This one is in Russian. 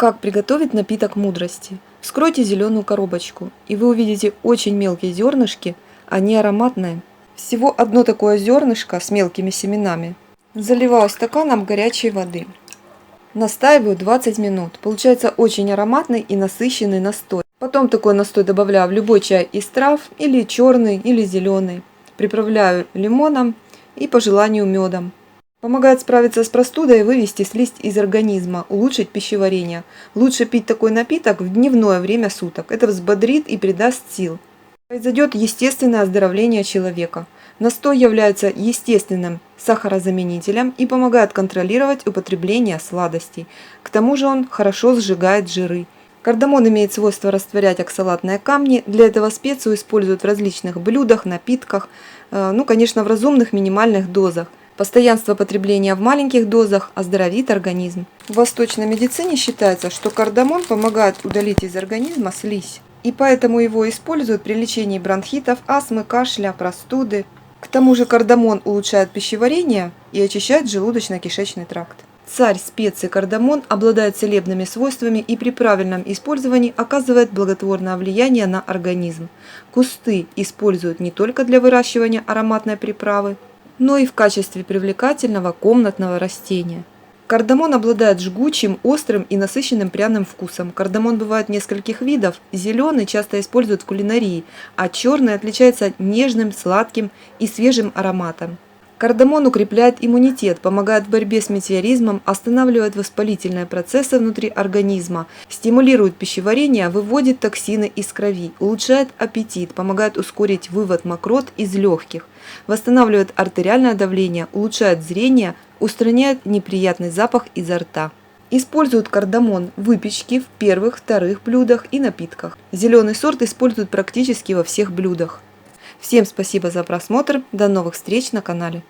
Как приготовить напиток мудрости? Вскройте зеленую коробочку, и вы увидите очень мелкие зернышки, они ароматные. Всего одно такое зернышко с мелкими семенами. Заливаю стаканом горячей воды. Настаиваю 20 минут. Получается очень ароматный и насыщенный настой. Потом такой настой добавляю в любой чай из трав, или черный, или зеленый. Приправляю лимоном и по желанию медом. Помогает справиться с простудой и вывести слизь из организма, улучшить пищеварение. Лучше пить такой напиток в дневное время суток. Это взбодрит и придаст сил. Произойдет естественное оздоровление человека. Настой является естественным сахарозаменителем и помогает контролировать употребление сладостей. К тому же он хорошо сжигает жиры. Кардамон имеет свойство растворять оксалатные камни. Для этого специю используют в различных блюдах, напитках, конечно, в разумных минимальных дозах. Постоянство потребления в маленьких дозах оздоровит организм. В восточной медицине считается, что кардамон помогает удалить из организма слизь, и поэтому его используют при лечении бронхитов, астмы, кашля, простуды. К тому же кардамон улучшает пищеварение и очищает желудочно-кишечный тракт. Царь специй кардамон обладает целебными свойствами и при правильном использовании оказывает благотворное влияние на организм. Кусты используют не только для выращивания ароматной приправы, но и в качестве привлекательного комнатного растения. Кардамон обладает жгучим, острым и насыщенным пряным вкусом. Кардамон бывает нескольких видов. Зеленый часто используют в кулинарии, а черный отличается нежным, сладким и свежим ароматом. Кардамон укрепляет иммунитет, помогает в борьбе с метеоризмом, останавливает воспалительные процессы внутри организма, стимулирует пищеварение, выводит токсины из крови, улучшает аппетит, помогает ускорить вывод мокрот из легких, восстанавливает артериальное давление, улучшает зрение, устраняет неприятный запах изо рта. Используют кардамон в выпечке, в первых, вторых блюдах и напитках. Зеленый сорт используют практически во всех блюдах. Всем спасибо за просмотр, до новых встреч на канале.